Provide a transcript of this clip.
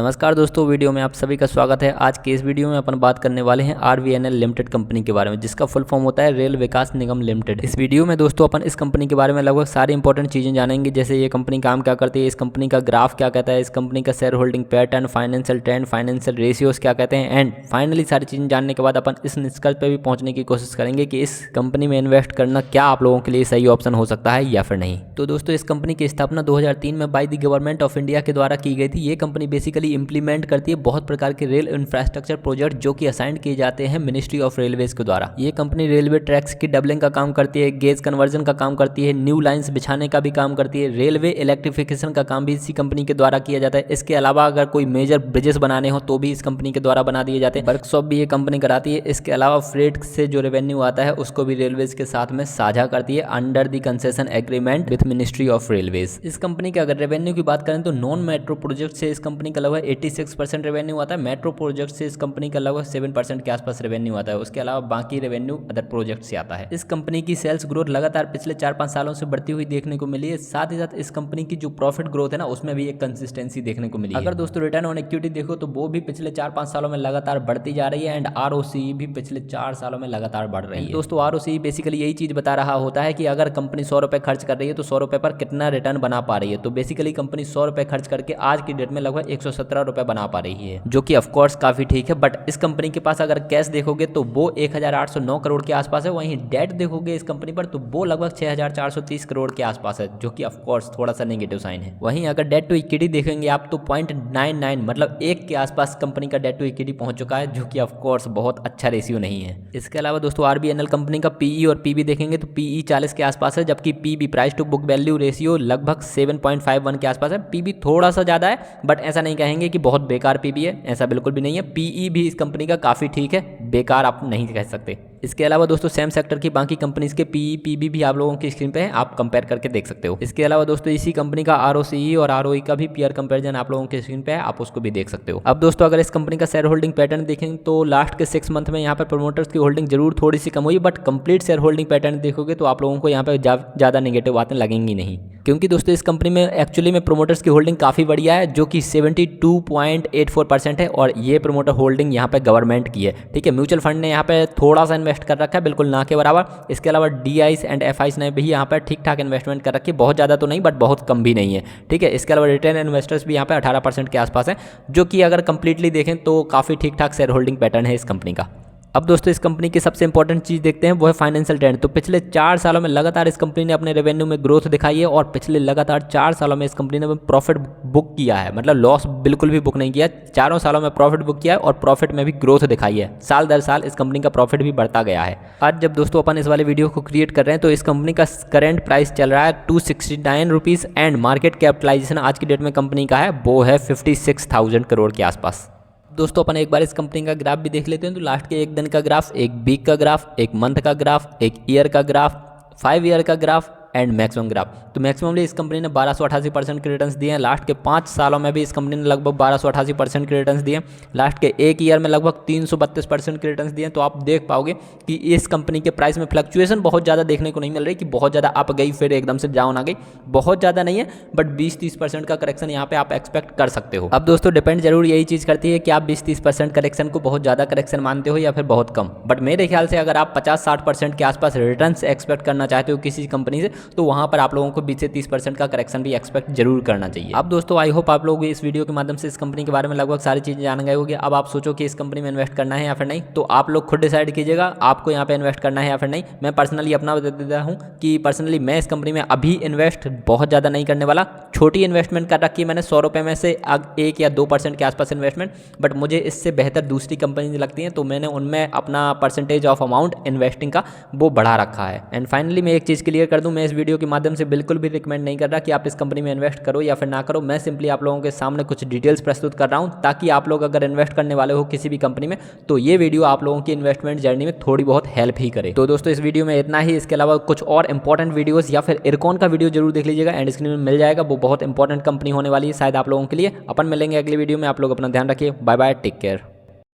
नमस्कार दोस्तों, वीडियो में आप सभी का स्वागत है। आज के इस वीडियो में अपन बात करने वाले हैं RVNL लिमिटेड कंपनी के बारे में, जिसका फुल फॉर्म होता है रेल विकास निगम लिमिटेड। इस वीडियो में दोस्तों अपन इस कंपनी के बारे में लगभग सारी इंपॉर्टेंट चीज़ें जानेंगे, जैसे ये कंपनी काम क्या करती है, इस कंपनी का ग्राफ क्या कहता है, इस कंपनी का share holding pattern, financial trend, financial ratios क्या कहते हैं, एंड फाइनली सारी चीज़ें जानने के बाद अपन इस निष्कर्ष पर भी पहुंचने की कोशिश करेंगे कि इस कंपनी में इन्वेस्ट करना क्या आप लोगों के लिए सही ऑप्शन हो सकता है या फिर नहीं। तो दोस्तों, इस कंपनी की स्थापना 2003 में by the government of India के द्वारा की गई थी। ये कंपनी बेसिकली इंप्लीमेंट करती है बहुत प्रकार के रेल इंफ्रास्ट्रक्चर प्रोजेक्ट जो कि असाइन किए जाते हैं मिनिस्ट्री ऑफ रेलवेज के द्वारा। ये कंपनी रेलवे ट्रैक्स की डबलिंग का काम करती है, गेज कन्वर्जन का काम करती है, न्यू लाइंस बिछाने का भी काम करती है, रेलवे इलेक्ट्रिफिकेशन का काम भी इसी कंपनी के द्वारा किया जाता है। इसके अलावा अगर कोई मेजर ब्रिजेस बनाने हो तो भी इस कंपनी के द्वारा बना दिए जाते हैं। वर्कशॉप भी ये कंपनी कराती है। इसके अलावा फ्रेट से जो रेवेन्यू आता है उसको भी रेलवेज के साथ में साझा करती है under the concession agreement with ministry of railways. इस कंपनी के अगर रेवेन्यू की बात करें तो नॉन मेट्रो प्रोजेक्ट से इस कंपनी का लगभग 86% रेवेन्यू आता है। मेट्रो प्रोजेक्ट से इस कंपनी का लगभग 7% के आसपास रेवेन्यू आता है। उसके अलावा बाकी रेवेन्यू अदर प्रोजेक्ट से आता है। इस कंपनी की सेल्स ग्रोथ लगातार पिछले 4-5 सालों से बढ़ती हुई देखने को मिली है। साथ ही साथ इस कंपनी की जो प्रॉफिट ग्रोथ है ना, उसमें भी एक कंसिस्टेंसी देखने को मिली है। अगर दोस्तों रिटर्न ऑन इक्विटी देखो तो वो भी पिछले 4-5 सालों में लगातार बढ़ती जा रही है एंड ROCE भी पिछले 4 सालों में लगातार बढ़ रही है। दोस्तों, ROCE बेसिकली यही चीज बता रहा होता है कि अगर कंपनी 100 रुपए खर्च कर रही है तो 100 रुपए पर कितना रिटर्न बना पा रही है। तो बेसिकली कंपनी 100 रुपए खर्च करके आज की डेट में लगभग 117 रुपए बना पा रही है, जो कि ऑफकोर्स काफी ठीक है। बट इस कंपनी के पास अगर कैश देखोगे तो वो 1809 करोड़ के आसपास है। वहीं डेट देखोगे इस कंपनी पर तो वो लगभग 6430 करोड़ के आसपास है, जो कि ऑफकोर्स थोड़ा सा नेगेटिव साइन है। वहीं अगर डेट टू इक्विटी देखेंगे आप तो 0.99 मतलब 1 के आसपास कंपनी का डेट टू इक्विटी पहुंच चुका है, जो कि ऑफकोर्स बहुत अच्छा रेशियो नहीं है। इसके अलावा दोस्तों RVNL कंपनी का PE और PB देखेंगे तो PE 40 के आसपास है, जबकि PB price to book value ratio लगभग 7.51 के आसपास है। PB थोड़ा सा ज़्यादा है, बट ऐसा नहीं कहेंगे कि बहुत बेकार PB है, ऐसा बिल्कुल भी नहीं है। PE भी इस कंपनी का काफ़ी ठीक है, बेकार आप नहीं कह सकते। इसके अलावा दोस्तों सेम सेक्टर की बाकी कंपनीज के PE PB भी आप लोगों की स्क्रीन पे है, आप कंपेयर करके देख सकते हो। इसके अलावा दोस्तों इसी कंपनी का ROCE और ROE का भी पीयर कंपैरिजन आप लोगों की स्क्रीन पे है, आप उसको भी देख सकते हो। अब दोस्तों अगर इस कंपनी का शेयर होल्डिंग पैटर्न देखें तो लास्ट के 6 मंथ में यहाँ पर प्रमोटर्स की होल्डिंग जरूर थोड़ी सी कम हुई, but complete share holding pattern देखोगे तो आप लोगों को यहाँ पर ज़्यादा नेगेटिव बातें लगेंगी नहीं, क्योंकि दोस्तों इस कंपनी में एक्चुअली में प्रमोटर्स की होल्डिंग काफ़ी बढ़िया है, जो कि 72.84% है, और ये प्रमोटर होल्डिंग यहाँ पे गवर्नमेंट की है। ठीक है, म्यूचुअल फंड ने यहाँ पे थोड़ा सा इन्वेस्ट कर रखा है, बिल्कुल ना के बराबर। इसके अलावा DIs एंड FIs ने भी यहाँ पर ठीक ठाक इन्वेस्टमेंट कर रखी है, बहुत ज़्यादा तो नहीं बट बहुत कम भी नहीं है। ठीक है, इसके अलावा रिटेल इन्वेस्टर्स भी यहाँ पे 18% के आसपास है, जो कि अगर कंप्लीटली देखें तो काफ़ी ठीक ठाक शेयर होल्डिंग पैटर्न है इस कंपनी का। अब दोस्तों इस कंपनी की सबसे इंपॉर्टेंट चीज़ देखते हैं, वो है फाइनेंशियल ट्रेंड। तो पिछले 4 सालों में लगातार इस कंपनी ने अपने रेवेन्यू में ग्रोथ दिखाई है, और पिछले लगातार 4 सालों में इस कंपनी ने प्रॉफिट बुक किया है, मतलब लॉस बिल्कुल भी बुक नहीं किया। 4 सालों में प्रॉफिट बुक किया है और प्रॉफिट में भी ग्रोथ दिखाई है। साल दर साल इस कंपनी का प्रॉफिट भी बढ़ता गया है। आज जब दोस्तों अपन इस वाले वीडियो को क्रिएट कर रहे हैं तो इस कंपनी का करेंट प्राइस चल रहा है 269 रुपीज़ एंड मार्केट कैपिटलाइजेशन आज की डेट में कंपनी का है वो है 56,000 करोड़ के आसपास। दोस्तों अपन एक बार इस कंपनी का ग्राफ भी देख लेते हैं। तो लास्ट के 1 दिन का ग्राफ, एक वीक का ग्राफ, एक मंथ का ग्राफ, एक ईयर का ग्राफ, 5 ईयर का ग्राफ एंड मैक्सिमम ग्राफ। तो मैक्सिममली इस कंपनी ने 1288% के रिटर्न्स दिए हैं। लास्ट के 5 सालों में भी इस कंपनी ने लगभग 1288% के रिटर्न्स दिए। लास्ट के 1 ईयर में लगभग 332% के रिटर्न्स दिए। तो आप देख पाओगे कि इस कंपनी के प्राइस में फ्लक्चुएशन बहुत ज़्यादा देखने को नहीं मिल रही कि बहुत ज़्यादा अप गई फिर एकदम से डाउन आ गई, बहुत ज़्यादा नहीं है, बट 20-30% का करेक्शन यहाँ पे आप एक्सपेक्ट कर सकते हो। अब दोस्तों डिपेंड जरूर यही चीज़ करती है कि आप 20-30% करेक्शन को बहुत ज़्यादा करेक्शन मानते हो या फिर बहुत कम। बट मेरे ख्याल से अगर आप 50-60% के आसपास रिटर्न्स एक्सपेक्ट करना चाहते हो किसी कंपनी से, तो वहाँ पर आप लोगों को 20 से 30% का करेक्शन भी एक्सपेक्ट जरूर करना चाहिए। अब दोस्तों आई होप आप लोग इस वीडियो के माध्यम से इस कंपनी के बारे में लगभग सारी चीज़ें जान गए होंगे। अब आप सोचो कि इस कंपनी में इन्वेस्ट करना है या फिर नहीं, तो आप लोग खुद डिसाइड कीजिएगा आपको यहाँ पे इन्वेस्ट करना है या फिर नहीं। मैं पर्सनली अपना बता देता हूँ कि पर्सनली मैं इस कंपनी में अभी इन्वेस्ट बहुत ज़्यादा नहीं करने वाला। छोटी इन्वेस्टमेंट कर रखी है मैंने, 100 रुपये में से 1 या 2% के आसपास इन्वेस्टमेंट, बट मुझे इससे बेहतर दूसरी कंपनी लगती है, तो मैंने उनमें अपना परसेंटेज ऑफ अमाउंट इन्वेस्टिंग का वो बढ़ा रखा है। एंड फाइनली मैं एक चीज़ क्लियर कर दूँ, मैं इस वीडियो के माध्यम से बिल्कुल भी रिकमेंड नहीं कर रहा कि आप इस कंपनी में इन्वेस्ट करो या फिर ना करो। मैं सिंपली आप लोगों के सामने कुछ डिटेल्स प्रस्तुत कर रहा हूं, ताकि आप लोग अगर इन्वेस्ट करने वाले हो किसी भी कंपनी में तो ये वीडियो आप लोगों की इन्वेस्टमेंट जर्नी में थोड़ी बहुत हेल्प ही करे। तो दोस्तों इस वीडियो में इतना ही। इसके अलावा कुछ और इंपॉर्टेंट वीडियोस या फिर इरकॉन का वीडियो जरूर देख लीजिएगा, एंड स्क्रीन में मिल जाएगा। वो बहुत इंपॉर्टेंट कंपनी होने वाली है शायद आप लोगों के लिए। अपन मिलेंगे अगली वीडियो में। आप लोग अपना ध्यान रखिए। Bye bye, take care.